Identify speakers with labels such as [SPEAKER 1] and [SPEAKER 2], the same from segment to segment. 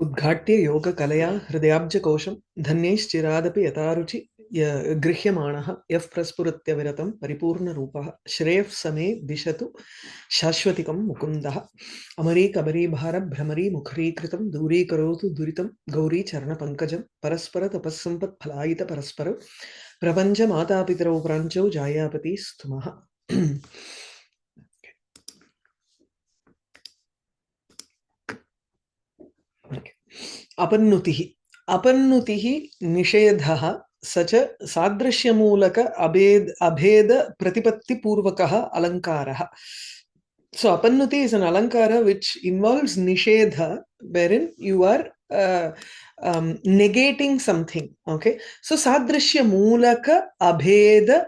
[SPEAKER 1] उद्घाट्य योगकलया हृदयाब्जकोशं धन्यैश्चिरादपि यथारुचि गृह्यमाणः यः प्रस्फुरत्यविरतं परिपूर्णरूपः श्रेयः समे दिशतु शाश्वतिकं मुकुन्दः अमरीकबरीभारभ्रमरी मुखरीकृतं दूरीकरोतु दुरितं गौरीचरणपङ्कजं परस्परतपस्सम्पत्फलायितपरस्परौ प्रपञ्चमातापितरौ प्राञ्चौ जायापति स्तुमः. अपन्नुतिः अपन्नुतिः निषेधः स च सादृश्यमूलक अभेद प्रतिपत्तिपूर्वकः अलङ्कारः. So Apahnuti is an alankara which involves nishedha, wherein you are negating something. Okay, so sadrishya mulaka abheda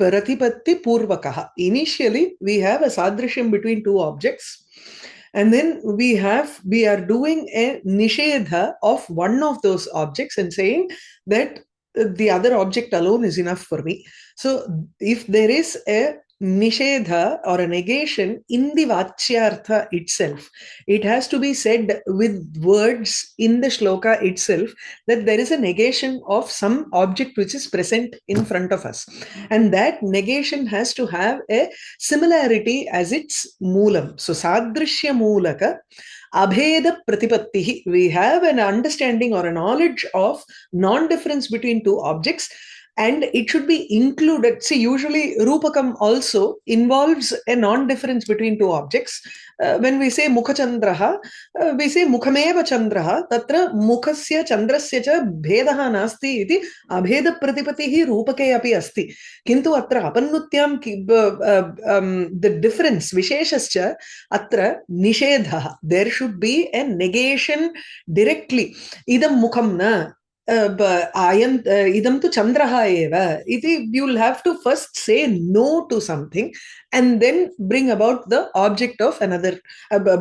[SPEAKER 1] pratipatti purvakaha. Initially, we have a sadrishyam between two objects. And then we are doing a nishedha of one of those objects and saying that the other object alone is enough for me. So if there is a nishedha or a negation in the vachyartha itself, it has to be said with words in the shloka itself that there is a negation of some object which is present in front of us, and that negation has to have a similarity as its moolam. So sadrishya moolaka abheda pratipattihi, we have an understanding or a knowledge of non-difference between two objects, and it should be included. See, usually Rupakam also involves a non-difference between two objects. When we say Mukha Chandraha, we say Mukhameva Chandraha, tatra Mukhasya Chandrasya cha bhedaha nasti iti abheda pratipatihi Rupake api asti. Kintu atra Apannutyam the difference, Visheshascha, atra Nishedha. There should be a negation directly. Idam Mukham na. Idam tu chandraha eva. You'll have to first say no to something and then bring about the object of another,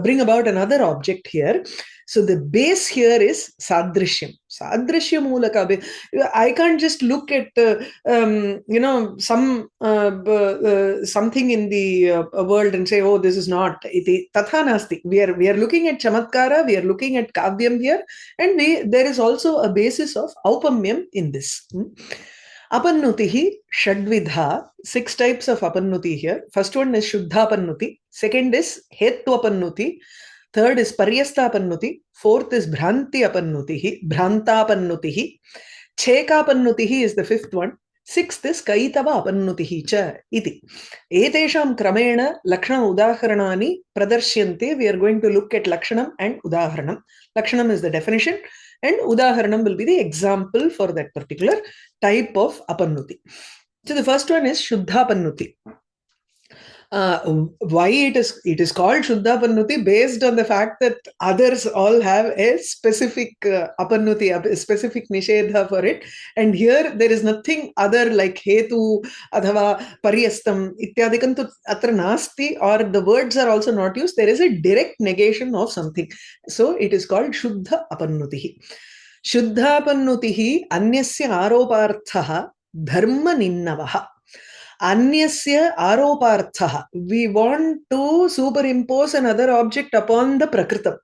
[SPEAKER 1] bring about another object here. So the base here is sadrishyam. Sadrishyam mulaka. I can't just look at something in the world and say, oh, this is not. Iti tatha nasti. We are looking at chamatkara, we are looking at kavyam here, and there is also a basis of aupamyam in this. Apannutihi shadvidha, 6 types of apannuti here. First one is shuddha apannuti. Second is hetu apannuti. Third is paryastha apannutihi. Fourth is bhranti apannutihi, bhranta apannutihi. Cheka apannutihi is the 5th one. 6th is kaitava apannutihi cha iti. Etesham kramena lakshana udaharanani pradarsyante. We are going to look at lakshanam and udaharanam. Lakshanam is the definition and udaharanam will be the example for that particular type of apannuti. So the first one is shuddha apannuti. Why it is called Shuddha Appannuti? Based on the fact that others all have a specific Appannuti, a specific Nishedha for it, and here there is nothing other like Hetu, Adhava, Paryastam, Ityadikantu atra nasti, or the words are also not used. There is a direct negation of something. So it is called Shuddha Apannutihi. Shuddha Apannutihi anyasya aroparthaha dharma ninnavaha. Anyasya aroparthaha. We want to superimpose another object upon the prakritam.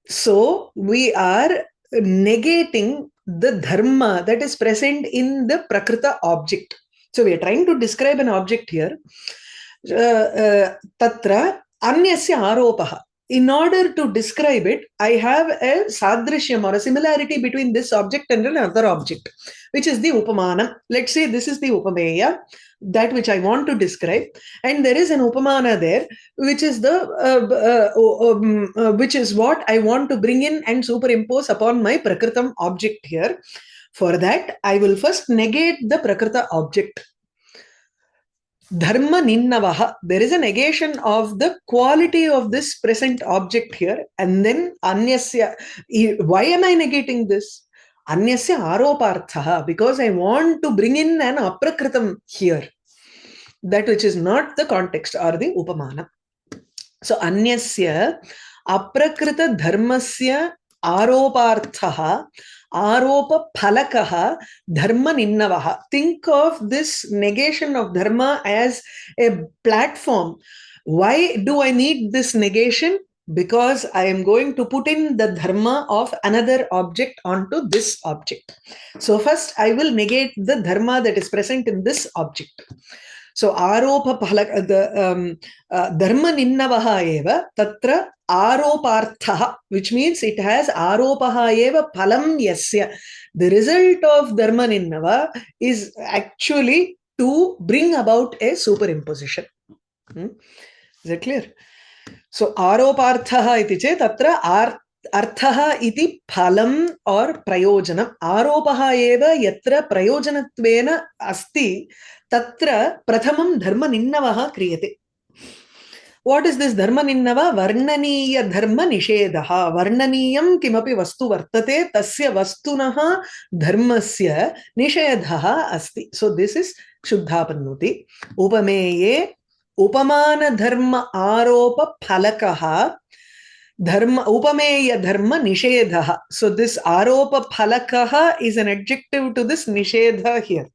[SPEAKER 1] So we are negating the dharma that is present in the prakrita object. So we are trying to describe an object here. Tatra anyasya aropaha. In order to describe it, I have a sadrishyam or a similarity between this object and another object, which is the upamana. Let's say this is the upameya, that which I want to describe, and there is an upamana there, which is which is what I want to bring in and superimpose upon my prakritam object here. For that, I will first negate the prakrita object. Dharma ninnavaha. There is a negation of the quality of this present object here, and then anyasya. Why am I negating this? Anyasya aroparthaha, because I want to bring in an aprakritam here, that which is not the context or the upamana. So anyasya aprakrita dharmasya aroparthaha aropa phalakaha dharma ninnavaha. Think of this negation of dharma as a platform. Why do I need this negation? because I am going to put in the dharma of another object onto this object. So first I will negate the dharma that is present in this object. So aropa phalaka, the dharma ninnavaha eva tatra aroparthaha, which means it has aropaha eva phalam yasya. The result of dharma ninnava is actually to bring about a superimposition. Is it clear? So aroparthaha iti che tatra arthaha iti phalam or prayojanam. Aropaha eva yatra prayojanattvena asti tatra prathamam dharma ninnavaha kriyate. What is this dharma ninnava? Varnaniya dharma nishedaha. Varnaniyam kimapi vastu vartate tasya vastunaha dharmasya nishedaha asti. So this is Shuddhapannuti. Upameye upamana dharma aropa phalakaha dharma upameya dharma nishedha. So this aropa phalakaha is an adjective to this nishedha here.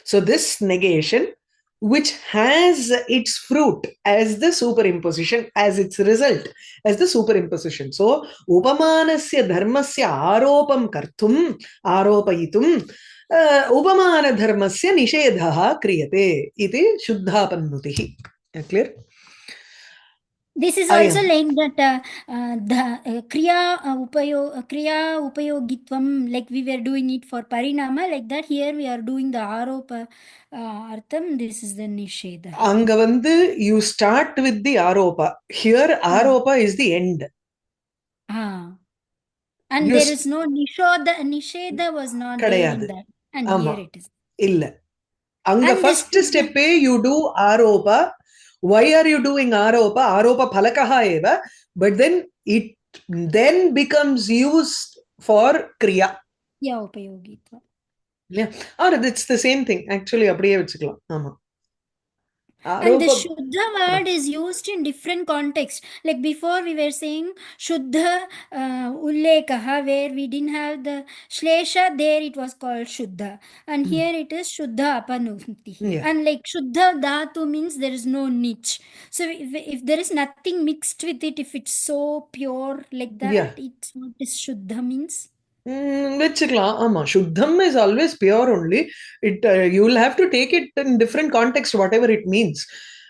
[SPEAKER 1] So this negation, which has its fruit as the superimposition, as its result, as the superimposition. So upamanasya dharmasya aropam kartum aropayitum upamana dharmasya nishedha kriyate iti Shuddhapannuti. Clear?
[SPEAKER 2] This is also like that the kriya upayogitvam, like we were doing it for parinama, like that here we are doing the aropa artham. This is the nisheda.
[SPEAKER 1] Anga vandu you start with the aropa. Here aropa is the end.
[SPEAKER 2] And you there is no nisheda was not there in that. And here it is.
[SPEAKER 1] Illa. Anga first step you do aropa. Why are you doing aropa? Aropa phalakaha eva. But then it then becomes used for kriya.
[SPEAKER 2] Yeah, upayogitva.
[SPEAKER 1] Yeah. Or it's the same thing. Actually, அப்படியே வச்சுக்கலாம். ஆமா.
[SPEAKER 2] And the Shuddha word is used in different contexts. Like before we were saying Shuddha Ullekaha, where we didn't have the Shlesha, there it was called Shuddha. And here it is Shuddha Apahnuti. Yeah. And like Shuddha Dhatu means there is no niche. So if there is nothing mixed with it, if it's so pure like that, it's what is Shuddha means.
[SPEAKER 1] Shuddham is always pure only. You will have to take it in different context, whatever it means.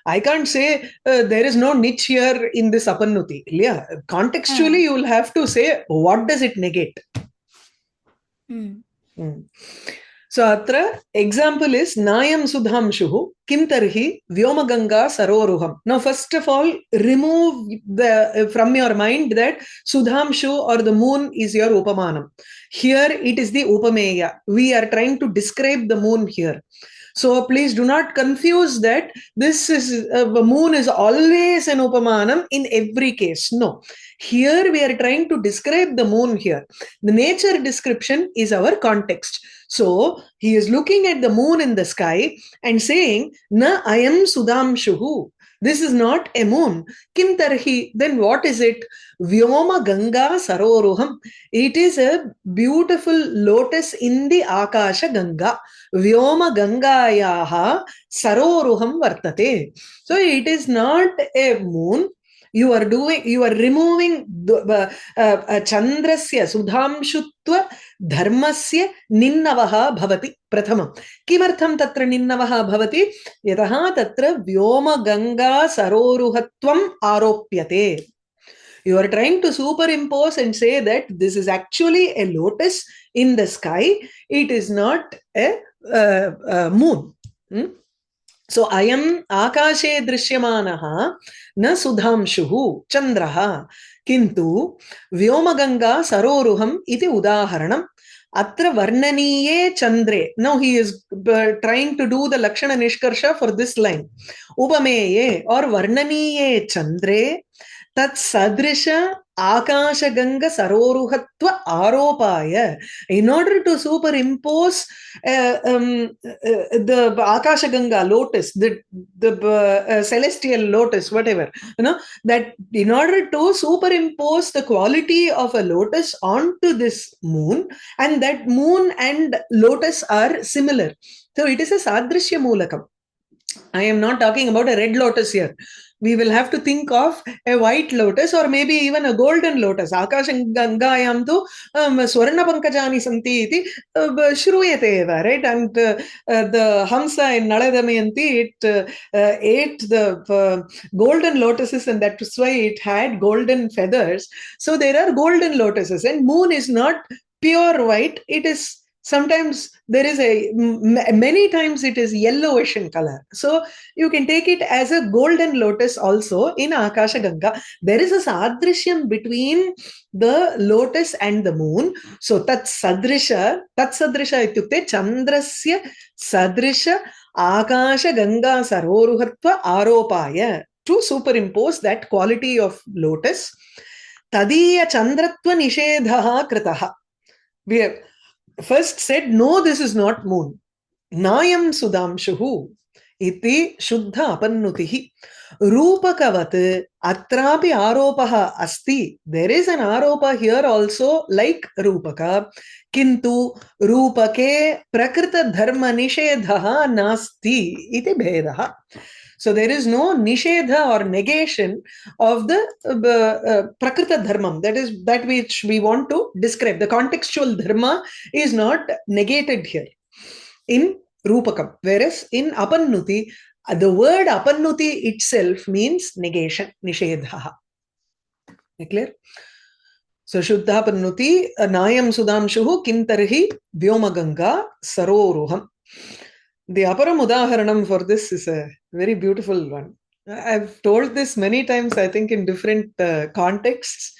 [SPEAKER 1] I can't say there is no niche here in this Apahnuti. Yeah. Contextually, you will have to say, what does it negate? So, atra example is Nayam Sudhamshuhu Kim Tarhi Vyomaganga Saroruham. Now, first of all, remove from your mind that Sudhamshu or the moon is your Upamanam. Here it is the Upameya. We are trying to describe the moon here. So please do not confuse that this is the moon is always an Upamanam in every case. No. Here we are trying to describe the moon here. The nature description is our context. So he is looking at the moon in the sky and saying, Na ayam sudamshuhu. This is not a moon. Kim tarhi, then what is it? Vyoma Ganga Saroruham. It is a beautiful lotus in the Akasha Ganga. Vyoma Gangayaha Saroruham Vartate. So it is not a moon. You are removing Chandrasya Sudhamshutva Dharmasya Ninnavaha Bhavati Prathamam. Kimartham tatra Ninnavaha Bhavati? Yataha tatra Vyoma Ganga Saroruhatvam Aropyate. You are trying to superimpose and say that this is actually a lotus in the sky. It is not a moon. So, ayam akashe drishyamanaha na sudhamshuhu chandraha kintu vyomaganga saroruham iti udaharanam atra varnaniye chandre. Now he is trying to do the lakshana nishkarsha for this line. Upameye or varnaniye chandre tat sadrisha akasha ganga saroruhatva aropaya. In order to superimpose the akasha ganga lotus, the celestial lotus, whatever, that in order to superimpose the quality of a lotus onto this moon, and that moon and lotus are similar. So it is a sadrishya mulakam. I am not talking about a red lotus here. we will have to think of a white lotus or maybe even a golden lotus. Akasha Gangayam tu Swarna Pankajani Santi iti Shruyate eva, right? And the Hamsa in Nala Damayanti, it ate the golden lotuses, and that's why it had golden feathers. So there are golden lotuses, and moon is not pure white. It is sometimes there is many times it is yellowish in color. So you can take it as a golden lotus also in Akasha Ganga. There is a sadrishyam between the lotus and the moon. So tat sadrisha ityukte chandrasya sadrisha Akasha Ganga saroruhatva aropaya, to superimpose that quality of lotus. Tadiya chandratva nishedha kritaha. We have first said, no, this is not moon. Nayam sudamshuhu iti shuddha apannutihi. Rupakavat atrapi aropaha asti. There is an aropa here also like Rupaka. Kintu Rupake prakrita dharma nishedha nasti iti bhedaha. So there is no nishedha or negation of the prakrita dharmam, that is that which we want to describe. The contextual dharma is not negated here in Rupakam, whereas in Apannuti, the word Apannuti itself means negation, nishedha. Clear? So Shuddha Apannuti, Nayam Sudamshuhu Kintarhi Vyomaganga Saroruham. The Aparam Udaharanam for this is a very beautiful one. I've told this many times, I think, in different contexts.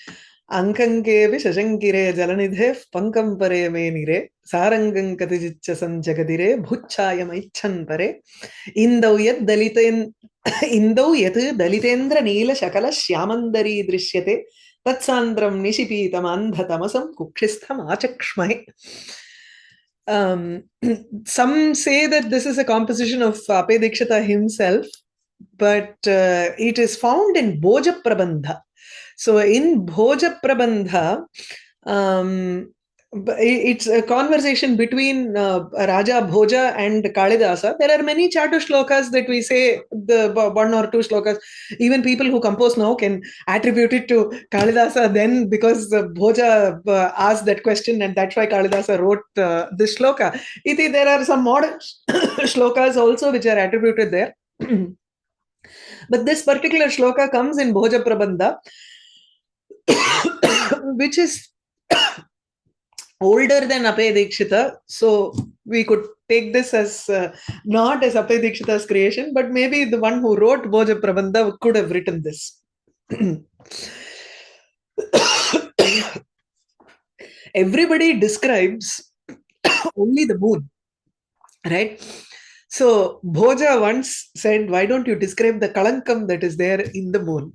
[SPEAKER 1] Ankankevi shashankire jalanidhe pankam pare menire sarangam katijitchasan jagadire bhuchayam icchan pare indau yat daliten indau yat dalitendra neela shakala shyamandari drishyate tatsandram nishipitam andhatamasam kukshishtham achakshmahe. Some say that this is a composition of Appayya Dikshita himself, but it is found in Bhoja Prabandha. So in Bhoja Prabandha, it's a conversation between Raja Bhoja and Kalidasa. There are many Chatu Slokas that we say, the one or two Slokas. Even people who compose now can attribute it to Kalidasa then, because Bhoja asked that question, and that's why Kalidasa wrote this Shloka. There are some modern Shlokas also which are attributed there. But this particular Shloka comes in Bhoja Prabandha, which is older than Appayya Dikshita. So we could take this as not as Appayya Dikshita's creation, but maybe the one who wrote Bhoja Prabandha could have written this. Everybody describes only the moon, right? So Bhoja once said, why don't you describe the kalankam that is there in the moon?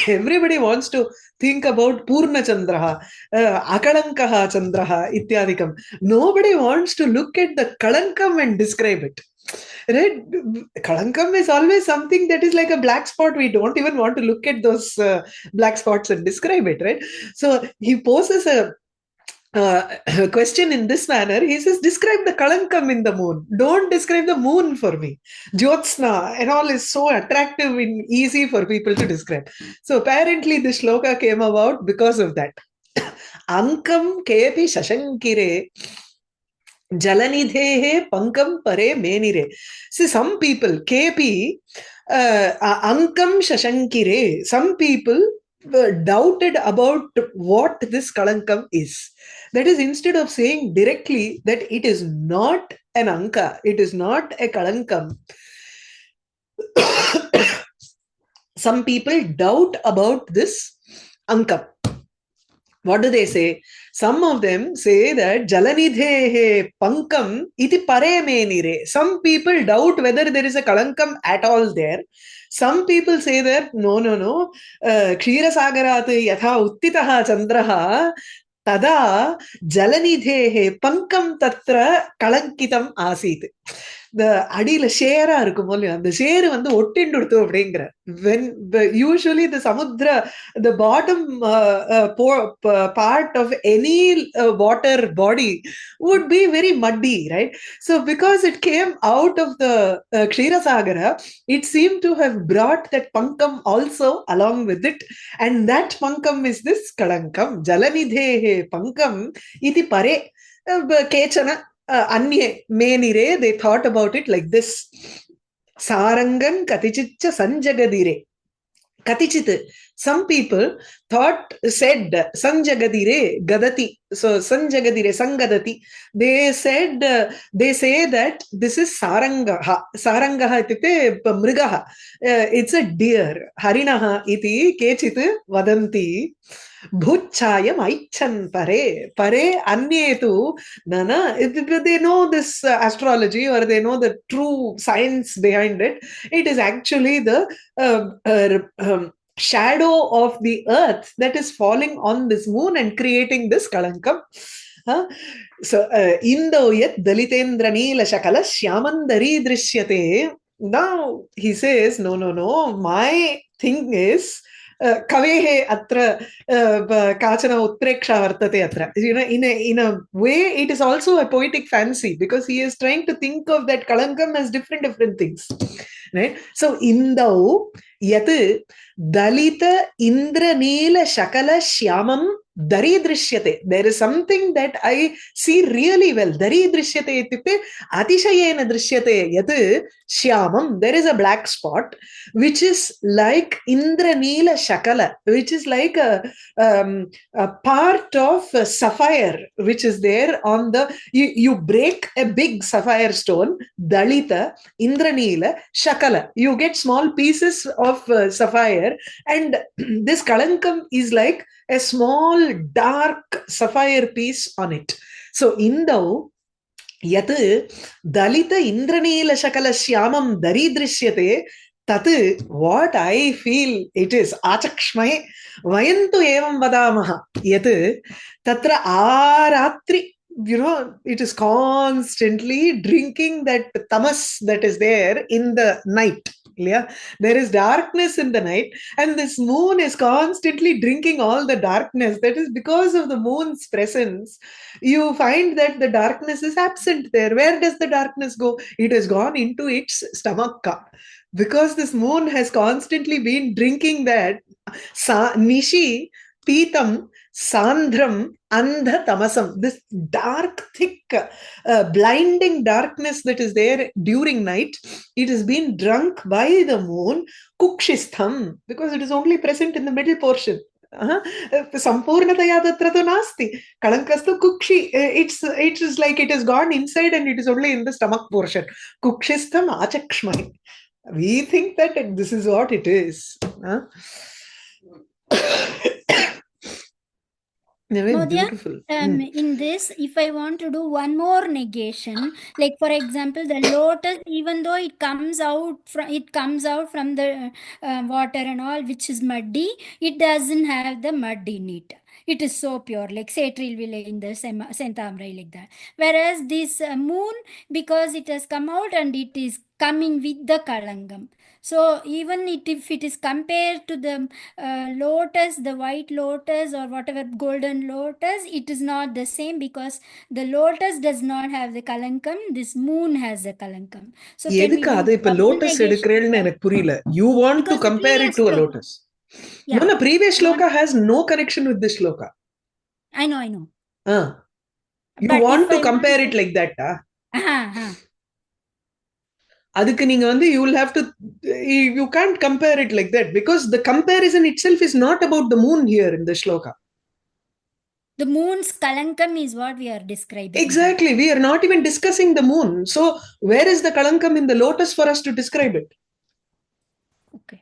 [SPEAKER 1] Everybody wants to think about Purna Chandraha, Akalankaha Chandraha, Ityadikam. Nobody wants to look at the Kalankam and describe it. Right? Kalankam is always something that is like a black spot. We don't even want to look at those black spots and describe it, right? So he poses a question in this manner. He says, describe the kalankam in the moon. Don't describe the moon for me. Jyotsna and all is so attractive and easy for people to describe. So apparently this shloka came about because of that. Ankam kepi shashankire jalanidhehe pankam pare menire. See, some people, kepi ankam shashankire, some people doubted about what this kalankam is. That is, instead of saying directly that it is not an anka, it is not a kalankam, some people doubt about this ankam. What do they say? Some of them say that jalanidhehe pankam iti pare menire. Some people doubt whether there is a kalankam at all there. Some people say that no. Kshirasagarat yatha uttitaha chandraha tada jalanidhehe pankam tatra kalankitam asit. the adila shera irukum illaya, the share வந்து ஒட்டிண்டுடுது அப்படிங்கற. When usually the samudra, the bottom part of any water body would be very muddy, right? So because it came out of the Ksheerasagara, it seemed to have brought that pankam also along with it, and that pankam is this kalankam. Jalanidhehe pankam iti pare kechana anye menire, they thought about it like this: sarangan katichitcha sanjagadire. Katichit, some people said sanjagadire gadati, so sanjagadire sangadati, they say that this is sarangaha ityukte mrigaha, it's a deer. Harinaha iti kechit vadanti bhuchayam aichan pare anyetu nana. They know this astrology, or they know the true science behind it. It is actually the shadow of the earth that is falling on this moon and creating this kalankam. So indo yat dalitendra neela shakala shyamandari drishyate. Now he says, no, my thing is kavehe atra kachana utpreksha vartate atra. You know, in a way it is also a poetic fancy, because he is trying to think of that kalankam as different things, right? So indo yat dalita indra neela shakala shyamam daridrishyate. There is something that I see really well. Daridrishyate ityukte atishayena drishyate yat shyamam. There is a black spot which is like indra neela shakala, which is like a part of a sapphire which is there on the, you break a big sapphire stone, dalita indra neela shakala, you get small pieces of sapphire, and this kalankam is like a small dark sapphire piece on it. So indo yat dalita indraneela shakala shyamam daridrishyate, tat, what I feel it is, achakshmaye vayantu evam vadamaha yat tatra aratri, you know, it is constantly drinking that tamas that is there in the night. Yeah, there is darkness in the night, and this moon is constantly drinking all the darkness. That is because of the moon's presence. You find that the darkness is absent there. Where does the darkness go? It has gone into its stomach, because this moon has constantly been drinking that nishi pitam sandhram andha tamasam, this dark thick blinding darkness that is there during night. It has been drunk by the moon kukshitham, because it is only present in the middle portion. Sampurnataya tatra tu nasti kalankastu kukshi. It is like it has gone inside and it is only in the stomach portion. Kukshitham achakshmai. We think that this is what it is. Very beautiful.
[SPEAKER 2] In this, if I want to do one more negation, like for example, the lotus, even though it comes out from the water and all, which is muddy, it doesn't have the mud in it. It is so pure, like Satril will in the Sentamrai, like that. Whereas this moon, because it has come out and it is coming with the kalangam. So even if it is compared to the lotus, the white lotus or whatever golden lotus, it is not the same, because the lotus does not have the kalankam. This moon has the kalankam. So
[SPEAKER 1] எதுக்கு அது இப்ப lotus எடுக்கிறேன்னு எனக்கு புரியல. You want to compare it to a lotus? Yeah. No, the previous shloka has no connection with this shloka.
[SPEAKER 2] I know.
[SPEAKER 1] You but want to compare it like that, அதுக்கு நீங்க வந்து you will have to, you can't compare it like that, because the comparison itself is not about the moon here in the shloka.
[SPEAKER 2] The moon's kalankam is what we are describing.
[SPEAKER 1] Exactly. We are not even discussing the moon. So where is the kalankam in the lotus for us to describe it?
[SPEAKER 2] Okay.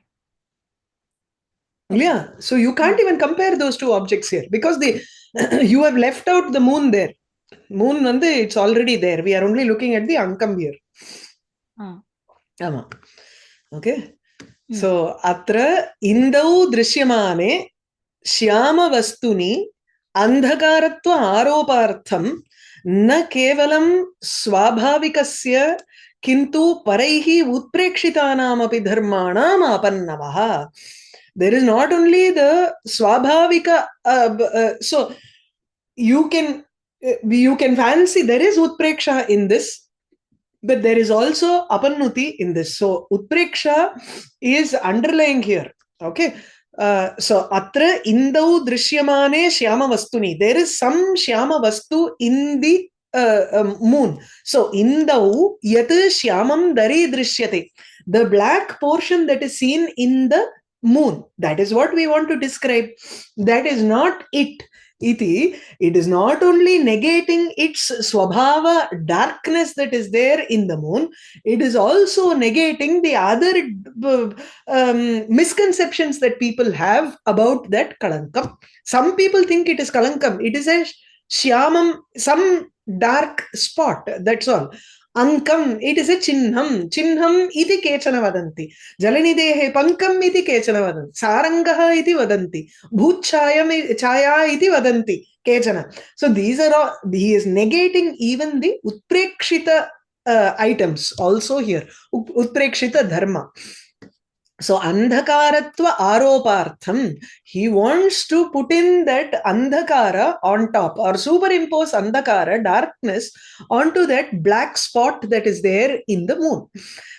[SPEAKER 1] Yeah. So you can't even compare those two objects here, because you have left out the moon there. Moon வந்து it's already there. We are only looking at the ankam here. Ama. Okay. So atra indau drishyamane shyama vastuni andhakaratva aropartham na kevalam swabhavikasya kintu paraihi utprekshitanam api dharmanam apannavaha. There is not only the swabhavika, so you can fancy there is utpreksha in this, but there is also apannuti in this. So utpreksha is underlying here. Okay. So atra indau drishyamane shyama vastuni. There is some shyama vastu in the moon. So indau yat shyamam dari drishyate. The black portion that is seen in the moon, that is what we want to describe. That is not it. Iti, it is not only negating its swabhava darkness that is there in the moon, it is also negating the other misconceptions that people have about that kalankam. Some people think it is kalankam. It is a shyamam, some dark spot, that's all. Ankam, it is a chinnam. Chinnam iti kechana vadanti. Jalanidehe pankam iti kechana vadanti. Sarangaha iti vadanti. Bhutchayam chaya iti vadanti. Kechana. So these are all, he is negating even the utprekshita items also here. Utprekshita dharma. So andhakaratva aropartham, he wants to put in that andhakara on top or superimpose andhakara, darkness, onto that black spot that is there in the moon.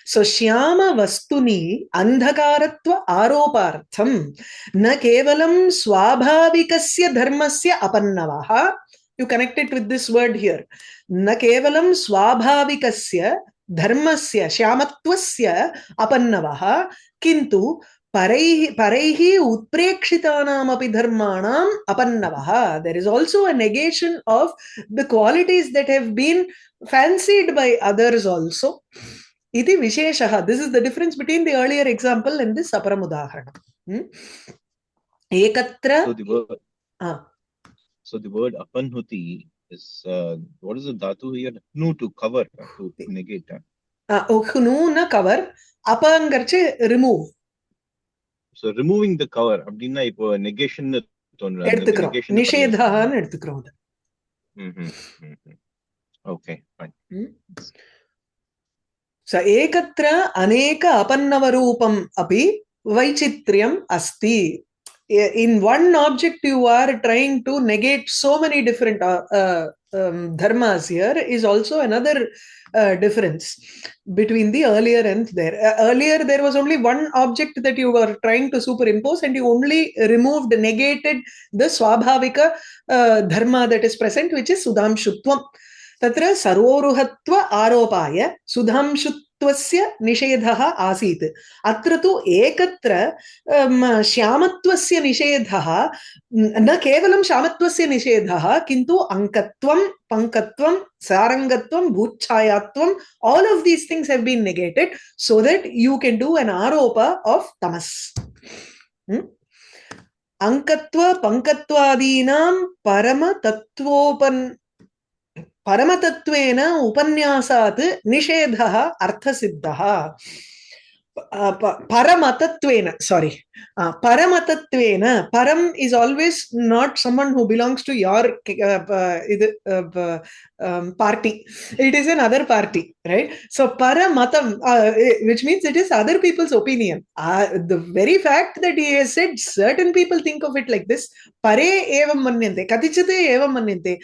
[SPEAKER 1] So shyama vastuni andhakaratva aropartham na kevalam swabhavikasya dharmasya apannavaha. You connect it with this word here. Na kevalam swabhavikasya dharmasya shyamatvasya apannavaha kintu paraihi utprekshitanam api dharmanam apannavaha. There is also a negation of the qualities that have been fancied by others also. Iti visheshaha. This is the difference between the earlier example and this aparam udaharana. Ekatra.
[SPEAKER 3] So the word apahnuti is, what is the dhatu here? Nu, to cover, to negate.
[SPEAKER 1] Nu na cover. Apangarche remove.
[SPEAKER 3] So removing the cover, abdina ipo negation
[SPEAKER 1] eduthukom. Nishedhahan eduthukom.
[SPEAKER 3] Okay, fine.
[SPEAKER 1] So ekatra aneka apannavaroopam api vaichitryam asti. In one object you are trying to negate so many different dharmas. Here is also another difference between the earlier and there. Earlier there was only one object that you were trying to superimpose and you only negated the swabhavika dharma that is present, which is sudhamshutvam. Tatra saroruhatva aropaya sudhamshuttvasya nishedhaha asit. Atra tu ekatra shyamatvasya nishedhaha na kevalam shyamatvasya nishedhaha kintu ankatvam, pankatvam, sarangatvam, bhutchayatvam, all of these things have been negated so that you can do an aropa of tamas. Ankatva pankatvadinam parama tattvopan Paramatatvena upanyasat nishedhaha arthasiddhaha. Paramatatvena, sorry. Paramatatvena. Param is always not someone who belongs to your party. It is another party, right? So paramatam, which means it is other people's opinion. The very fact that he has said certain people think of it like this, pare evam manyante, katichate evam manyante,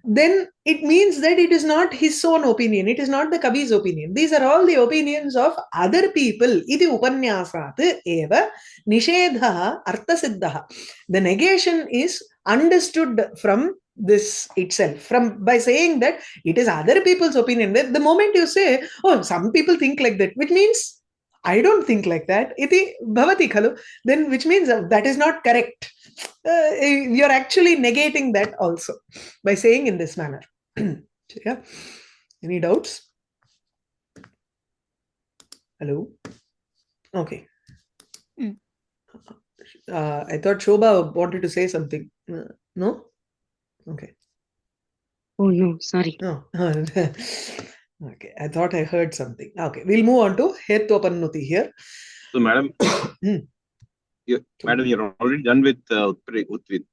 [SPEAKER 1] then it means that it is not his own opinion. It is not the Kavi's opinion. These are all the opinions of other people. Iti upanyasat eva nishedha arthasiddha. The negation is understood from this itself, from by saying that it is other people's opinion. The moment you say, oh, some people think like that, which means I don't think like that, iti bhavati khalu, then which means that is not correct. You're actually negating that also by saying in this manner. Yeah. Any doubts? Hello? Okay. I thought Shobha wanted to say something. No? Okay.
[SPEAKER 4] Oh, no, sorry.
[SPEAKER 1] No. Okay. I thought I heard something. Okay. We'll move on to Apahnuti here.
[SPEAKER 3] So, madam, madam, you're already done with Atishayokti.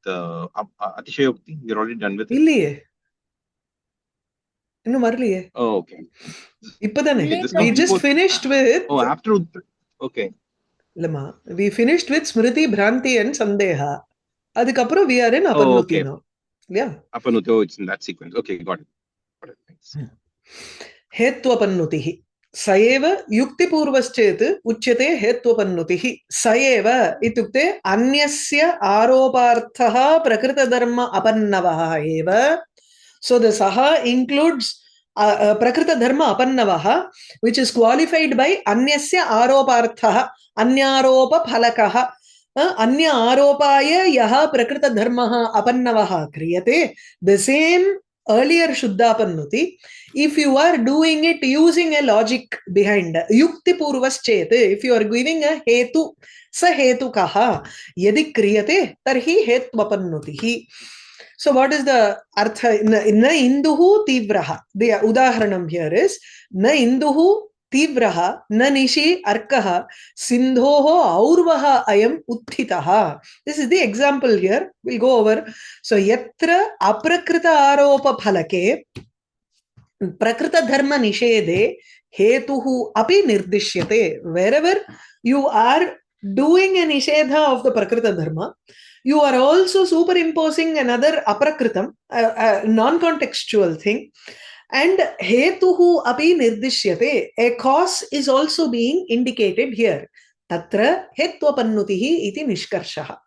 [SPEAKER 3] You're already done with it.
[SPEAKER 1] Illiye. இன்னும் வரலையே.
[SPEAKER 3] Oh, okay.
[SPEAKER 1] இப்பதானே
[SPEAKER 3] Okay, this
[SPEAKER 1] we
[SPEAKER 3] comes
[SPEAKER 1] just
[SPEAKER 3] before.
[SPEAKER 1] finished with
[SPEAKER 3] Oh, after. Okay.
[SPEAKER 1] இல்லம்மா, we finished with Smriti, Bhranti and Sandeha. அதுக்கப்புறம் we are in
[SPEAKER 3] Oh,
[SPEAKER 1] Apahnuti
[SPEAKER 3] okay.
[SPEAKER 1] now. Yeah.
[SPEAKER 3] Apahnuti. Oh, it's in that sequence. Okay, got it. Thanks.
[SPEAKER 1] हेत्वपन्नुतिः स एव युक्तिपूर्वश्चेत् उच्यते हेत्वपन्नुतिः. स एव इत्युक्ते अन्यस्य आरोपार्थः प्रकृतधर्म अपन्नवः एव. So the saha includes prakritadharma apannavaha, which is qualified by anyasya aroparthah, anyaropa phalakah. Anya aropaya yaha prakritadharmaha apannavaha kriyate. The same earlier shuddhapannuti, if you are doing it using a logic behind, yukti purvaschet, if you are giving a hetu, sa hetukaha yadi kriyate tarhi hetvapannutihi. So what is the artha? Na induhu tivraha. The udaharanam here is na induhu tivraha na nishi arkaha sindhoho aurvaha ayam utthitaha. This is the example here. We'll go over. So yatra aprakrita aropa phalake prakrita dharma nishede hetuhu api nirdishyate. Wherever you are doing a nishedha of the prakrita dharma, you are also superimposing another aprakritam, non-contextual thing, and hetuhu api nirdishyate. A cause is also being indicated here. Tatra hetvapannutihi iti nishkarshaha.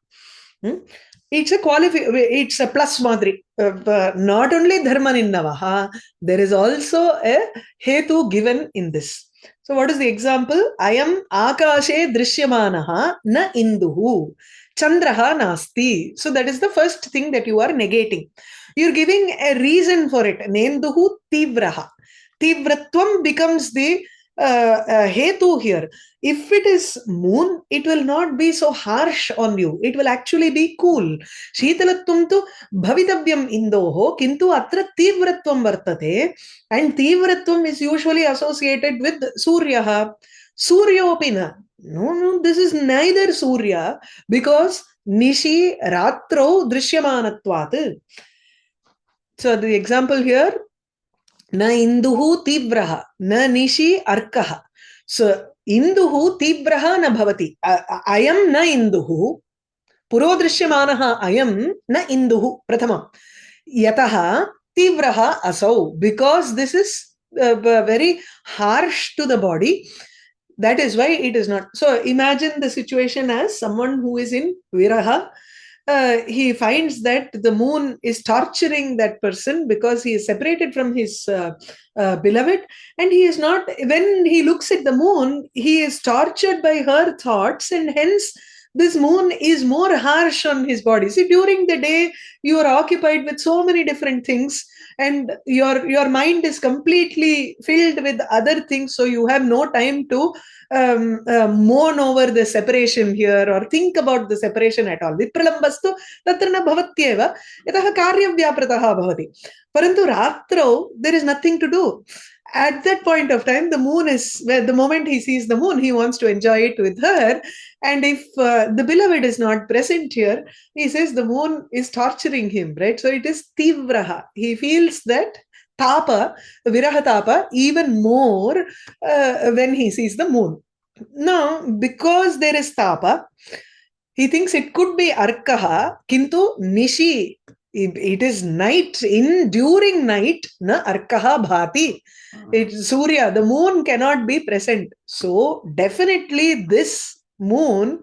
[SPEAKER 1] It's a it's a plus madri. Not only dharma ninnavaha, there is also a hetu given in this. So what is the example? Ayam akashe drishyamanaha na induhu chandraha nasti. So that is the first thing that you are negating. You're giving a reason for it. Nenduhu tivraha. Tivratvam becomes the hetu here. If it is moon, it will not be so harsh on you. It will actually be cool. Shitalatvam tu bhavitavyam indoho kintu atra tivratvam vartate, and tivratvam is usually associated with suryaha. Suryopina. No, this is neither surya, because nishi ratro drishyamanatvat. So the example here, na induhu tivraha na nishi arkaha. So induhu tivraha na bhavati. Ayam na induhu purodrishyamanaha ayam na induhu prathamam yataha tivraha asau, because this is very harsh to the body. That is why it is not. So imagine the situation as someone who is in viraha. He finds that the moon is torturing that person because he is separated from his beloved, and he is not, when he looks at the moon, he is tortured by her thoughts, and hence this moon is more harsh on his body. See, during the day you are occupied with so many different things, and your mind is completely filled with other things, so you have no time to mourn over the separation here or think about the separation at all. Vipralambastu tatra na bhavatyeva yatah karyavyaprataha bhavati. Parantu ratrau there is nothing to do. At that point of time, the moon is, where the moment he sees the moon, he wants to enjoy it with her. And if the beloved is not present here, he says the moon is torturing him, right? So it is tivraha. He feels that tapa, viraha tapa, even more when he sees the moon. Now, because there is tapa, he thinks it could be arkaha, kintu nishi. It is night. During night, na arkaha bhati. It's Surya, the moon cannot be present. So definitely this moon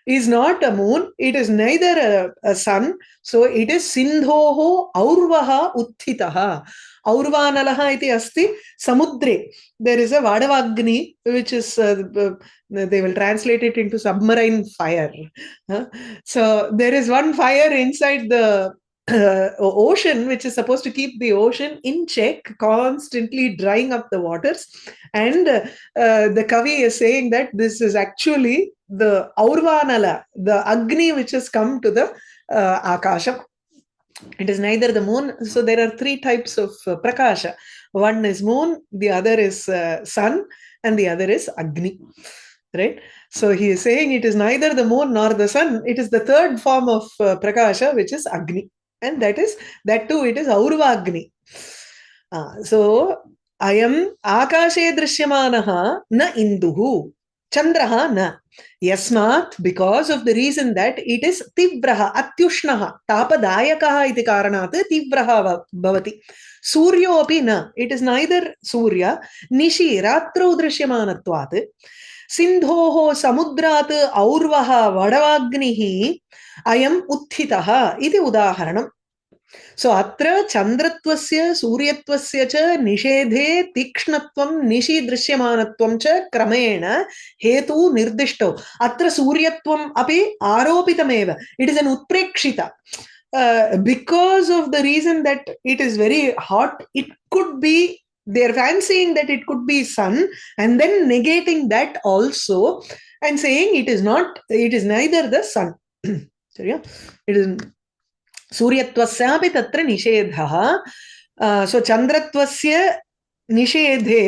[SPEAKER 1] is not a moon. It is neither a sun. So it is sindhoho aurvaha utthitaha. Aurvanalaha iti asti samudre. There is a vadavagni, which is they will translate it into submarine fire. So there is one fire inside the ocean, which is supposed to keep the ocean in check, constantly drying up the waters. And the Kavi is saying that this is actually the Aurvanala, the Agni, which has come to the Akasha. It is neither the moon. So there are three types of Prakasha. One is moon, the other is sun, and the other is Agni. Right? So he is saying it is neither the moon nor the sun. It is the third form of Prakasha, which is Agni. And that too, it is Aurva Agni. So, ayam akashe drishyamanaha na induhu. Chandraha na. Yasmat, because of the reason that it is tivraha, atyushnaha, tapadayakaha iti karanat tivraha bhavati. Suryo api na. It is neither Surya. Nishi, ratrau drishyamanatvat. Sindhoho samudrat aurvaha vadavagnihi ayam utthitaha iti udaharanam. So, atra chandratvasya suryatvasya cha nishedhe tikshnatvam nishi drishyamanatvam cha kramena hetu nirdishto. Atra suryatvam api aropitameva. It is an utprekshita. Because of the reason that it is very hot, it could be, they're fancying that it could be sun and then negating that also and saying it is not, it is neither the sun. It is सूर्यत्वस्यापि तत्र निषेधः सो चन्द्रत्वस्य निषेधे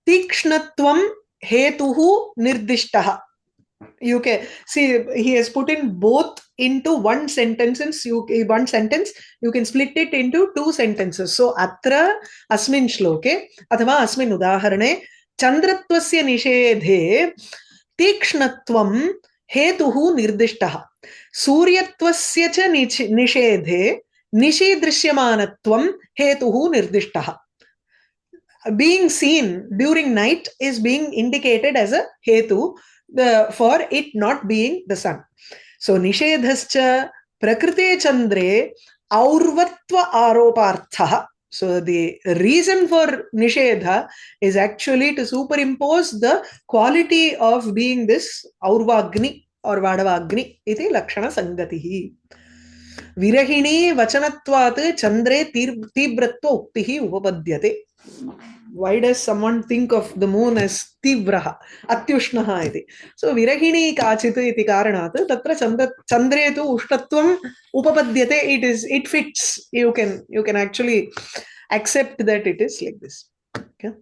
[SPEAKER 1] तीक्ष्णत्वं हेतुः निर्दिष्टः. You can see he has put in both into one sentence. One sentence you can split it into two sentences. So atra asmin shloke athava asmin udaharane chandratvasya nishedhe तीक्ष्णत्वं हेतुः निर्दिष्टः. सूर्यत्वस्य च निषेधे निशीदृश्यमानत्वं हेतुः निर्दिष्टः. Being seen during night is being indicated as a hetu for it not being the sun. So nishedhascha prakrite chandre aurvatva aroparthah. So the reason for nishedha is actually to superimpose the quality of being this aurvagni or vadavagni iti lakshana sangatihi. Virahini vachanatvat chandre tibratva uktihi upapadyate. Why does someone think of the moon as tivraha, atyushnaha iti? So virahini kachit iti karanat tatra chandre tu ushtatvam upapadyate. It fits. You can actually accept that it is like this. Okay.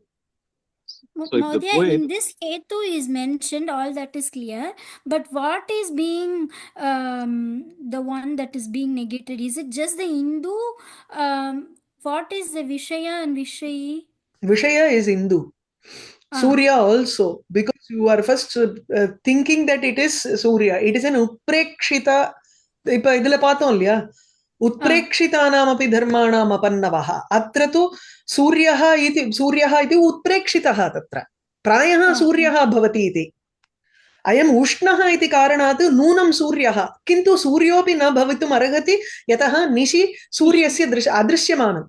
[SPEAKER 3] So if the poet,
[SPEAKER 2] in this hetu is mentioned, all that is clear. But what is being the one that is being negated? Is it just the Hindu? What is the Vishaya and Vishayi?
[SPEAKER 1] Vishaya is Hindu. Surya also, because you are first thinking that it is Surya. It is an uprekshita. Ipa idile paathom illaya. Utprekshitanam api dharmanam apannavaha. Atra tu Suryaha iti utprekshitaha tatra. Prayaha Suryaha bhavati iti. Ayam ushnaha iti karanat nunam Suryaha. Kintu Suryopi na bhavitum arhati yataha nishi Suryasya adrishyamanam.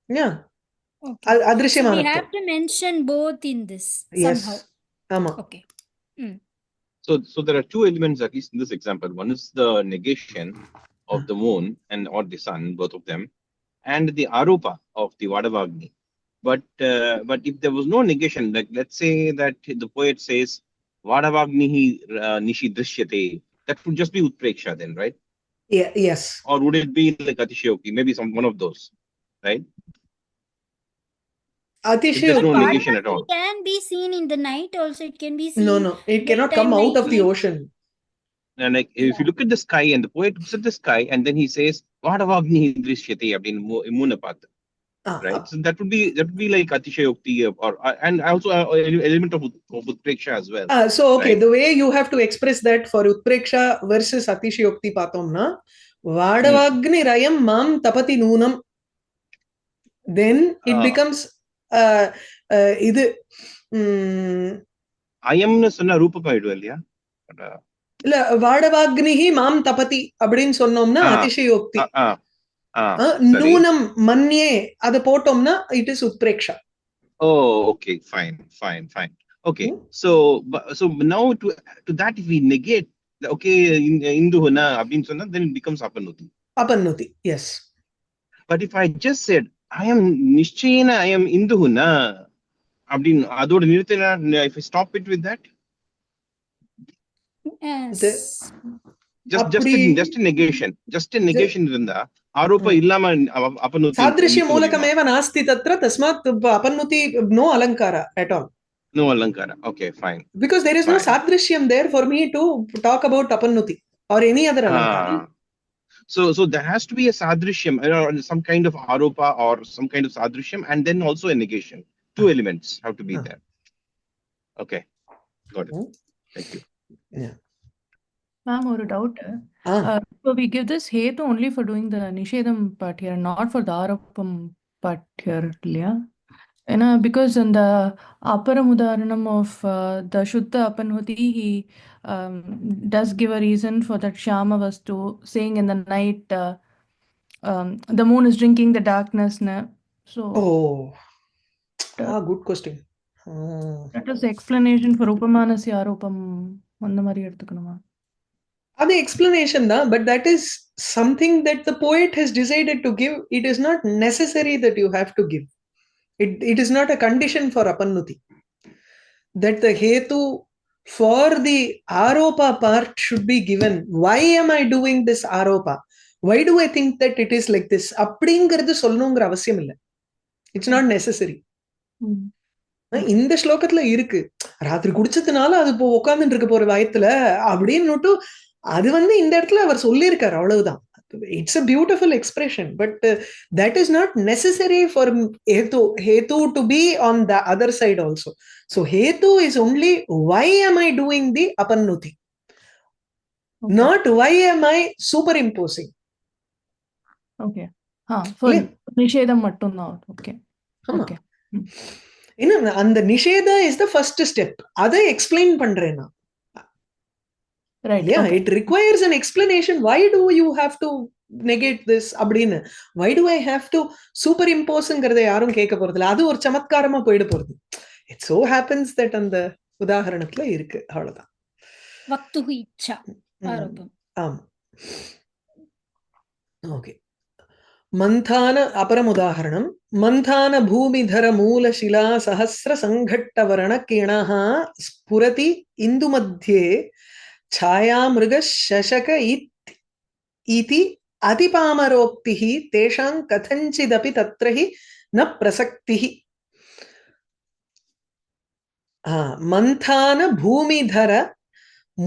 [SPEAKER 1] Yeah.
[SPEAKER 2] Okay. So we have to mention both in this somehow.
[SPEAKER 1] Yes.
[SPEAKER 2] Okay.
[SPEAKER 3] So there are two elements, at least in this example. One is the negation of the moon or the sun, both of them, and the aropa of the vadavagni. But if there was no negation, like let's say that the poet says vadavagni nishi drishyate, that would just be utpreksha then, right?
[SPEAKER 1] Yeah. Yes.
[SPEAKER 3] Or would it be like atishayoki? Maybe one of those, right? If there's no negation at all.
[SPEAKER 2] It can be seen in the night also. It can be seen.
[SPEAKER 1] No. It cannot come out of the ocean.
[SPEAKER 3] And like if you look at the sky and the poet looks at the sky and then he says vadavagni drishyate abdin munapat, right? So that would be like atishayokti and also an element of utpreksha as well.
[SPEAKER 1] So okay,
[SPEAKER 3] right?
[SPEAKER 1] the way you have to express that for utpreksha versus atishayokti pathom na vadavagni rayam mam tapati noonam, then it becomes idu
[SPEAKER 3] ayam na sonna roopakam iduvallaya.
[SPEAKER 1] இல்ல வாடவாக்னிஹி மாம் தபதி அப்படின்னு சொன்னோம்னா அதிசயோக்தி. நூனம் மன்யே அது போட்டோம்னா it is utpreksha.
[SPEAKER 3] Oh, okay, fine. Okay, so now to that if we negate, okay, Hinduhuna abdin sonna, then it becomes Apahnuti.
[SPEAKER 1] Yes.
[SPEAKER 3] But if I just said I am Nishchayena, I am Hinduhuna abdin adodu nirthena, if I stop it with that,
[SPEAKER 2] yes,
[SPEAKER 3] just a negation irunda aropa illama Apahnuti
[SPEAKER 1] sadrishya moolakam nasti tatra tasmat Apahnuti no alankara at all.
[SPEAKER 3] No alankara. Okay, fine.
[SPEAKER 1] Because there is no sadrishyam there for me to talk about Apahnuti or any other alankara.
[SPEAKER 3] So there has to be a sadrishyam, or some kind of aropa or some kind of sadrishyam, and then also a negation. Two elements have to be there. Okay, got it. Thank you.
[SPEAKER 1] Yeah.
[SPEAKER 5] Ma'am, or a doubt. So we give this hetu only for doing the nishedam part here, not for the arapam part here, yeah? And because in the aparam udaharanam of the Shuddha Apahnuti, he does give a reason for that Shyama Vastu, saying in the night the moon is drinking the darkness. So,
[SPEAKER 1] good question.
[SPEAKER 5] That is the explanation for Upamanasya Arupam.
[SPEAKER 1] The explanation, but that is something that the poet has decided to give. It is not necessary that you have to give. It is not a condition for Apahnuti. That the hetu for the aropa part should be given. Why am I doing this aropa? Why do I think that it is like this? It's not necessary. இந்த ஸ்லோகத்துல இருக்கு ராத்திரி குடிச்சதுனால அது இப்போ உட்கார்ந்துட்டு இருக்க போற வயத்துல அப்படின்னு அது இந்த இடத்துல அவர் சொல்லியிருக்காரு அவ்வளவுதான். It's a beautiful expression, but that is not necessary for hetu to be on the other side also. So hetu is only why am I doing the Apahnuti, not why am I superimposing.
[SPEAKER 5] Okay. For nishedam mattum. Okay. Okay.
[SPEAKER 1] அந்த நிஷேதா is the first step. அதை explain பண்றேன் நான்.
[SPEAKER 5] Right.
[SPEAKER 1] Yeah, it requires an explanation. Why do you have to negate this அப்படின்னு? Why do I have to superimpose-ங்கறதை யாரும் கேட்க போறதில்ல. அது ஒரு சமத்காரமா போயிட போறது. It so happens that அந்த உதாரணத்துல இருக்கு அவ்வளவுதான்.
[SPEAKER 2] வக்துஹு இச்சா ஆரோபம்.
[SPEAKER 1] ஆமா. ஓகே. மந்தான அபரம் உதாரணம். மந்தான பூமிதர மூலशिला சஹஸ்ர சங்கட்டவரண கிணஹ ஸ்புரதி இந்து மத்யே छायामृग शशक इति अतिपामरोक्तिः तेषां कथञ्चिदपि तत्र हि न प्रसक्तिः. मंथान भूमिधर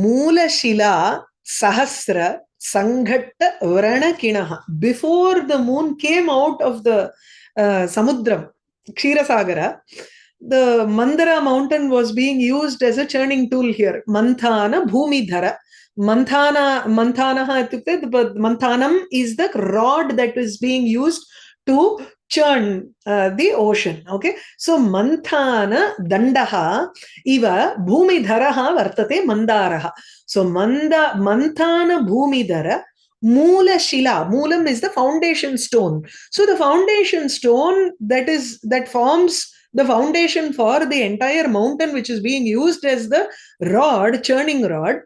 [SPEAKER 1] मूलशिला सहस्र संघट्ट व्रणकिणः. Before the moon came out of the samudram, Ksheerasagara, the Mandara mountain was being used as a churning tool here. Manthana Bhumidhara. Manthanaha itukte, Manthanam is the rod that is being used to churn the ocean. Okay. So Manthana Dandaha iva Bhumidharaha vartate Mandaraha. So Manthana Bhumidhara Moola Shila. Moolam is the foundation stone. So the foundation stone that forms the foundation for the entire mountain, which is being used as the rod, churning rod,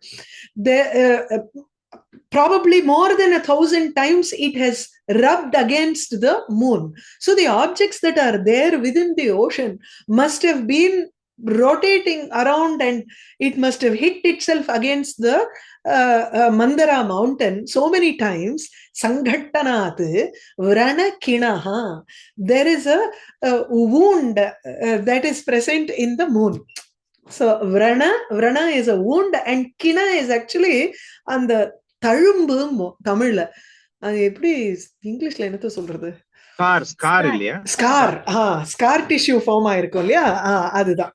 [SPEAKER 1] probably more than 1,000 times it has rubbed against the moon. So the objects that are there within the ocean must have been rotating around, and it must have hit itself against the Mandara mountain so many times. Sanghattanat vrana kinaha. There is a wound that is present in the moon. So vrana is a wound, and kina is actually on the தழும்பு தமிழ்ல. அது எப்படி இங்கிலீஷ்ல என்னத்த சொல்றது?
[SPEAKER 3] Scar இல்லையா?
[SPEAKER 1] Scar tissue form ஆயிருக்கும் இல்லையா? அதுதான்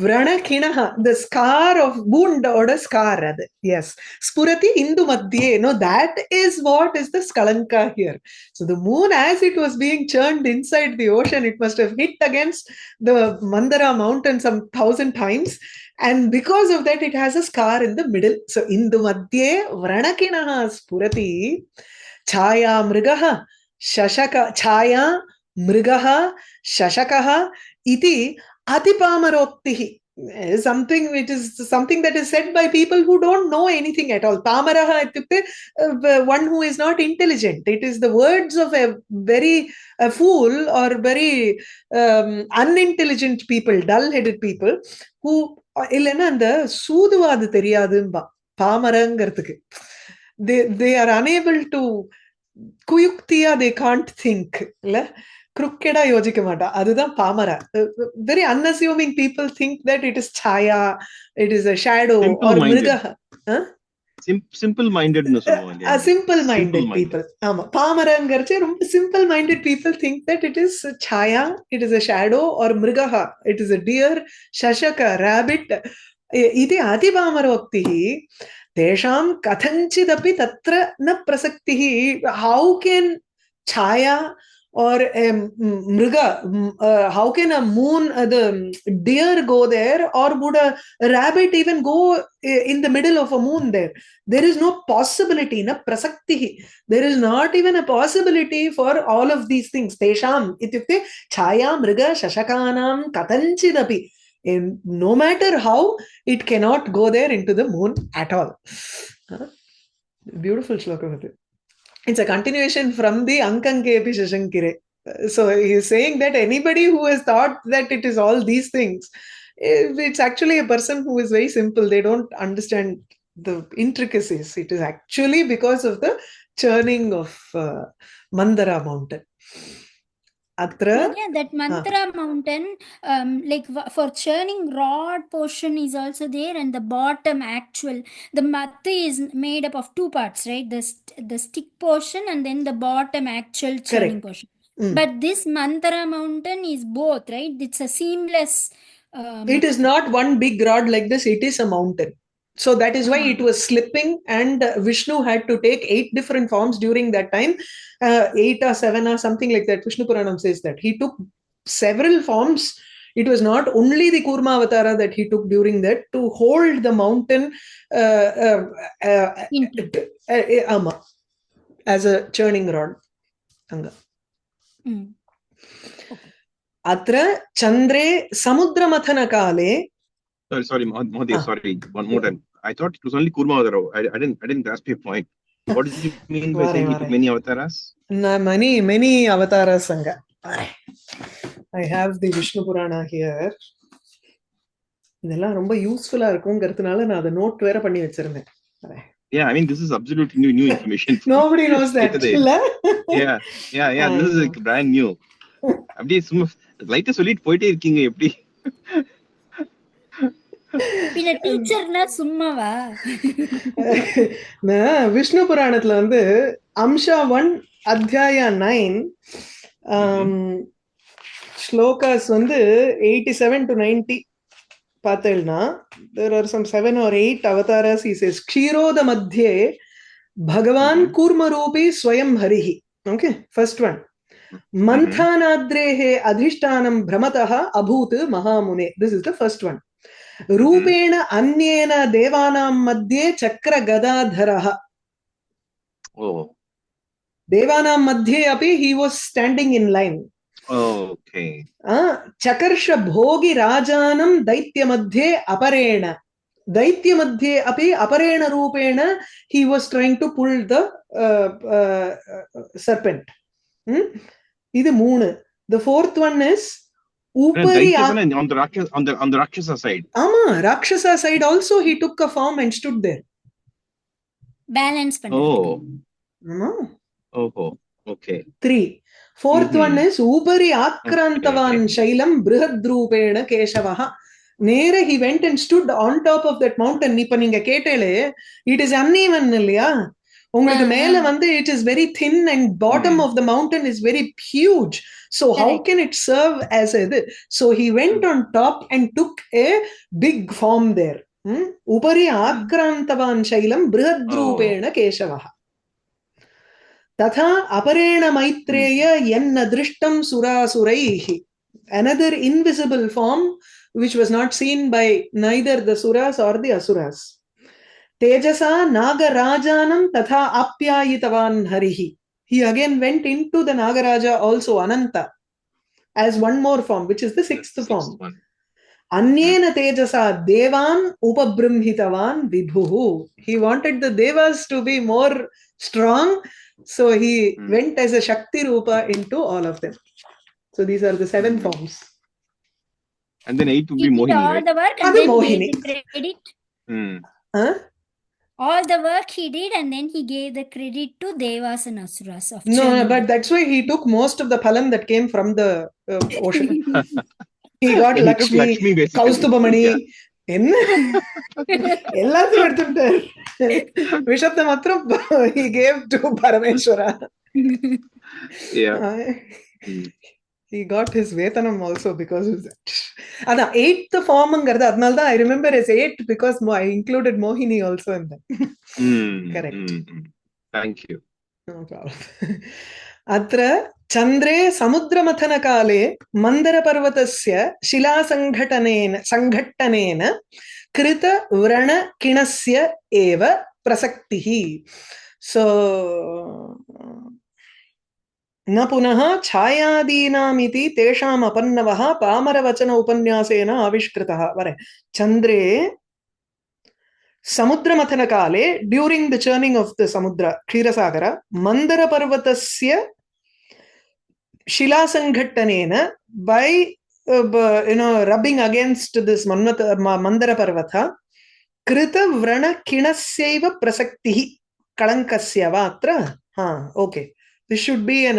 [SPEAKER 1] விரணகிணஹ, the scar of wound or scar. அது yes. Spurati indu madhye. No, that is what is the skalanka here. So the moon, as it was being churned inside the ocean, it must have hit against the Mandara mountain some 1,000 times, and because of that it has a scar in the middle. So indu madhye vranakinaha spurati chaya mrigaha shashaka chaya mrigaha shashakaha iti atipamaroktih. Something that is said by people who don't know anything at all. Pamaraha itukte, one who is not intelligent. It is the words of a fool or very unintelligent people, dull-headed people who இல்லைன்னா அந்த சூதுவாது தெரியாதும்பா பாமரங்கிறதுக்கு. They are unable to குயுக்தியா, they can't think. இல்ல crooked யோசிக்க மாட்டா. அதுதான் பாமரா. Very unassuming people think that it is chaya, it is a shadow or mrigaha.
[SPEAKER 3] simple-mindedness.
[SPEAKER 1] Simple-minded people. Pamarangarche, simple-minded people think that it is chaya, it is a shadow, or mrigaha, it is a deer, shashaka, rabbit. Iti ati pamaroktihi. Tesham kathanchidapi tatra na prasaktihi. How can chaya or mriga, how can a moon, the deer go there, or would a rabbit even go in the middle of a moon there? There is no possibility, na prasaktihi. There is not even a possibility for all of these things. Tesham ityukte chaya mriga shashakanam kathanchidapi. No matter how, it cannot go there into the moon at all. Beautiful shloka. It's a continuation from the Ankankepi Shashankire. So he is saying that anybody who has thought that it is all these things, it's actually a person who is very simple. They don't understand the intricacies. It is actually because of the churning of Mandara mountain. Atra,
[SPEAKER 2] yeah, that Mantra mountain, like for churning rod portion is also there, and the bottom actual, the matti is made up of two parts, right? The stick portion and then the bottom actual churning portion. But this Mantra mountain is both, right? It's a seamless.
[SPEAKER 1] It is not one big rod like this. It is a mountain. So that is why it was slipping, and Vishnu had to take 8 different forms during that time. 8 or 7 or something like that. Vishnu Puranam says that. He took several forms. It was not only the Kurma Avatara that he took during that to hold the mountain as a churning rod. Atra Chandre Samudra Mathana Kale.
[SPEAKER 3] Sorry, Mahodaya, sorry. One more time. I thought it was only Kurma Avatara. I didn't grasp your point. What does it mean by saying he took many avatars?
[SPEAKER 1] Many avatars, Sangha. I have the Vishnu Purana here. இதெல்லாம் ரொம்ப யூஸ்ஃபுல்லா இருக்கும்ங்கிறதுனால நான் அதை note வேற பண்ணி வச்சிருந்தேன்.
[SPEAKER 3] Yeah, I mean, this is absolutely new information.
[SPEAKER 1] Nobody knows that.
[SPEAKER 3] Yeah, this is like brand new. அப்படியே சும்மா லைட்டா சொல்லிட்டு போயிட்டே இருக்கீங்க எப்படி?
[SPEAKER 2] பின்ன டீச்சர்னா சும்மாவா?
[SPEAKER 1] விஷ்ணு புராணத்துல வந்து அம்சா 1 அத்தியாயா 9 ஸ்லோகாஸ் வந்து 87 to 90 பார்த்தேன்னா there are some 7 or 8 avatars. He says kshiroda madhye bhagavan kurmarupi swayam harihi. Okay, first one. Manthanadrehe adhishtanam brahmataha abhut mahamune. This is the first one. Rupena anyena devanam madhye chakra gadadharaha.
[SPEAKER 3] Oh.
[SPEAKER 1] Devanam madhye api he was standing in line.
[SPEAKER 3] Okay.
[SPEAKER 1] Chakarsha bhogi rajanam daitya madhye aparena. Daitya madhye api aparena rupena he was trying to pull the serpent. Idu 3. The fourth one is Upari
[SPEAKER 3] on the Rakshasa side.
[SPEAKER 1] Rakshasa side also he took a form and stood there.
[SPEAKER 2] Balance பண்றது.
[SPEAKER 3] Okay.
[SPEAKER 1] 3. Fourth one is Upari akrantavan shailam brihadrupena keshavaha. Nere he went and stood on top of that mountain. இப்ப நீங்க கேட்டேலே it is uneven இல்லையா? உங்களுக்கு மேல வந்து it is very thin and bottom of the mountain is very huge. So how can it serve as a so he went on top and took a big form there. Upari akrantavan shailam brihadrupena keshavaha. Tatha aparena maitreya yenna drishtam surasuraihi. Another invisible form which was not seen by neither the suras or the asuras. Tejasa nagarajanam tatha apyayitavan harihi. He again went into the Nagaraja also Ananta as one more form, which is the sixth form. Anyena tejasa devan upabrimhitavan vibhuhu. He wanted the devas to be more strong, so he went as a Shakti Rupa into all of them. So these are the 7 forms.
[SPEAKER 3] And then 8 would be Mohini,
[SPEAKER 2] all
[SPEAKER 3] right?
[SPEAKER 2] the work and then
[SPEAKER 1] Mohini.
[SPEAKER 2] gave the credit. All the work he did and then he gave the credit to Devas and Asuras.
[SPEAKER 1] No, but that's why he took most of the phalam that came from the ocean. He got Lakshmi, Kaustubamani, எல்லாத்தையும் எடுத்துட்டார். விஷத்தை மாத்திரம் he gave to Parameshwara. He got his vetanam also because of that. Adan eighth form-ங்கிறது அதனால தான் I remember as 8 because I included Mohini also in that. Correct.
[SPEAKER 3] Thank you.
[SPEAKER 1] No problem. अत्र चन्द्रे समुद्रमथनकाले मन्दरपर्वतस्य शिलासङ्घट्टनेन कृतव्रणकिणस्य एव प्रसक्तिः. So न पुनः छायादीनामिति तेषाम् अपन्नवः पामरवचन उपन्यासेन आविष्कृतः. वरे चन्द्रे समुद्रमथनकाले during the churning of the samudra Kshirsagar मन्दरपर्वतस्य शिलासङ्घट्टनेन by rubbing against this मन्दरपर्वत कृतव्रणकिणस्यैव प्रसक्तिः कलङ्कस्य वा अत्र. Okay, this should be an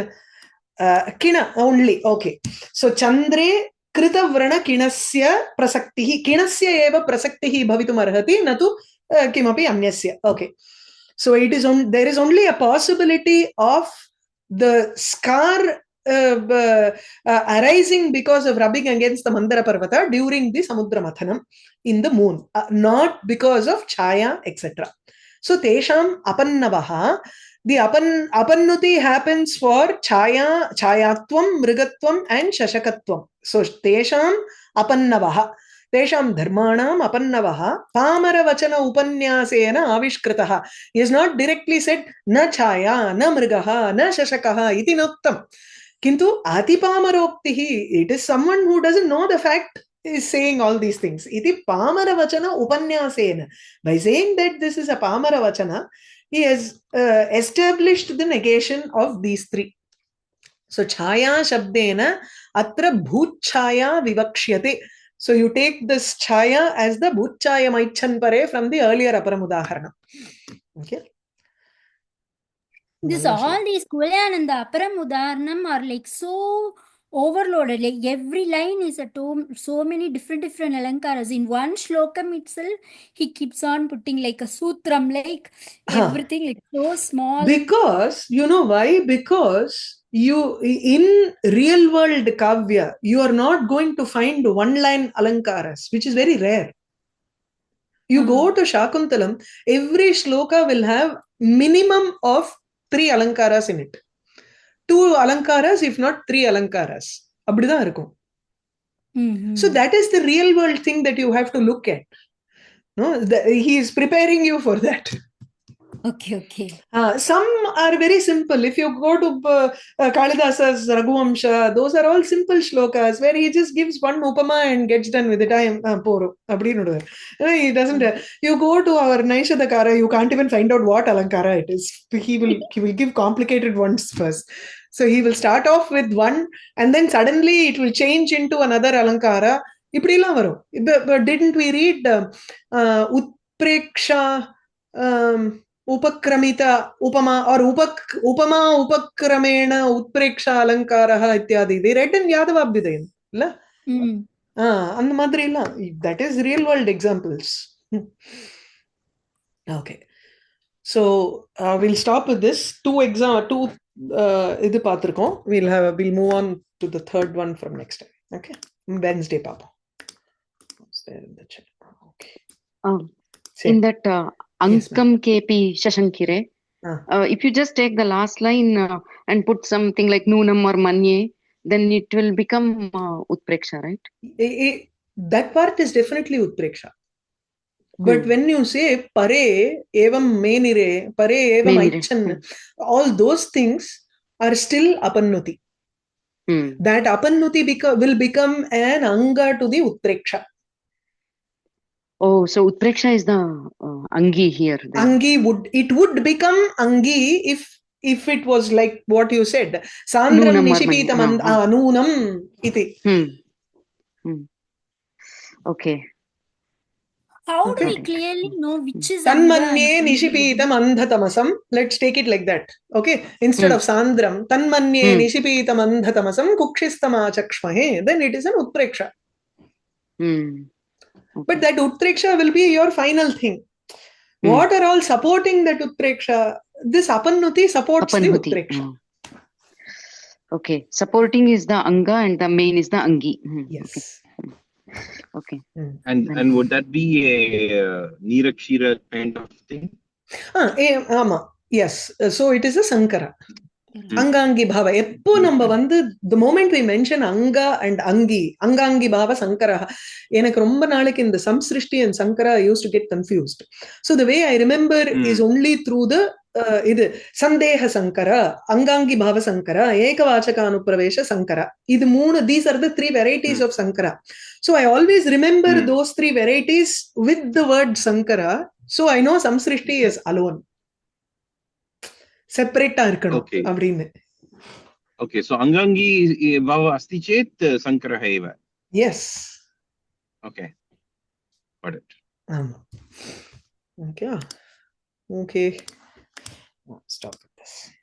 [SPEAKER 1] kina only. Okay, so चन्द्रे कृतव्रणकिणस्य प्रसक्तिः, किणस्य एव प्रसक्तिः भवितुमर्हति, न तु किमपि अन्यस्य. Okay, so it is there is only a possibility of the scar arising because of rubbing against the Mandara Parvata during the Samudra Mathanam in the moon, not because of chaya, etc. So tesham apannavaha, the apahnuti happens for chayatvam, mrigatvam and shashakatvam. So tesham apannavaha, tesham dharmanam apannavaha pamara vachana upanyasena avishkritaha. He has not directly said na chaya, na mrigaha, na shashakaha iti noktam. Kintu atipamaroktihi, it is someone who doesn't know the fact is saying all these things. Iti pamara vachana upanyasena. By saying that this is a pamara vachana, he has established the negation of these three. So chaya shabdena atra bhutchaya vivakshiyate. So you take this chaya as the bhutchaya maichan pare from the earlier aparam udaharana. Okay.
[SPEAKER 2] All these Kuvalayananda aparam udaharanam are like so overloaded. Like every line is so many different alankaras. In one shlokam itself, he keeps on putting like a sutram, like everything like so small.
[SPEAKER 1] Because you know why? Because you in real world kavya, you are not going to find one line alankaras, which is very rare. You go to Shakuntalam, every shloka will have minimum of 3 alankaras in it. 2 alankaras, if not 3 alankaras. Abdida irukum. So that is the real world thing that you have to look at. No, he is preparing you for that.
[SPEAKER 2] Okay.
[SPEAKER 1] Some are very simple. If you go to Kalidasa's Raghuvamsha, those are all simple shlokas where he just gives one upama and gets done with it. I am poro. He doesn't. You go to our Naishadakara, you can't even find out what alankara it is. He will give complicated ones first. So he will start off with one and then suddenly it will change into another alankara. But didn't we read Utpreksha उपक्रमिता उपमा और उपमा उपक्रमेण उत्प्रेक्षा अलंकारः इत्यादि. They read in Yadavabhyudayam, illa? And madri illa. That is real world examples. Okay, so we'll stop with this. Two idu paathirkom. We'll move on to the third one from next time. Okay, Wednesday papa. What's there in the chat? Okay.
[SPEAKER 4] In that Ankam kepi shashankire. If you just take the last line and put something like Nunam or Manye, then it will become Utpreksha, right?
[SPEAKER 1] That part is definitely Utpreksha. But when you say Pare, Evam Menire, Pare, Evam Aichan, all those things are still Apahnuti. That Apahnuti will become an Anga to the Utpreksha.
[SPEAKER 4] Oh, so Utpreksha is the Angi here. Then.
[SPEAKER 1] Angi would become Angi if it was like what you said. Sandram nishipitam anunam iti.
[SPEAKER 4] Okay.
[SPEAKER 2] How do we clearly know which is
[SPEAKER 1] Tanmanye nishipitam andhatamasam? Let's take it like that. Okay. Instead of Sandram, Tanmanye nishipitam andhatamasam kukshistama chakshmahe. Then it is an Utpreksha. But that Utpreksha will be your final thing. What are all supporting that Utpreksha? This Apahnuti supports the Utpreksha.
[SPEAKER 4] Okay. Supporting is the Anga and the main is the Angi.
[SPEAKER 1] Yes.
[SPEAKER 4] Okay.
[SPEAKER 3] And would that be a Nirakshira kind of thing?
[SPEAKER 1] Yes. So it is a Sankara. Angangi Bhava. Eppo namba vandu, the moment we mention Anga and Angi, Angangi Bhava Sankara, எனக்கு ரொம்ப நாளைக்கு இந்த Samsrishti and Sankara I used to get confused. So the way I remember is only through the இது Sandeha Sankara, Angangi Bhava Sankara, Ekavachaka Anupravesha Sankara. இது மூணு, these are the three varieties of Sankara. So I always remember those three varieties with the word Sankara. So I know Samsrishti is alone. Separate irukkanum.
[SPEAKER 3] Okay, so Angangi Bhava Asti Chet Sankara Eva.
[SPEAKER 1] Yes.
[SPEAKER 3] Okay. Got it.
[SPEAKER 1] Okay. Okay. Stop with this.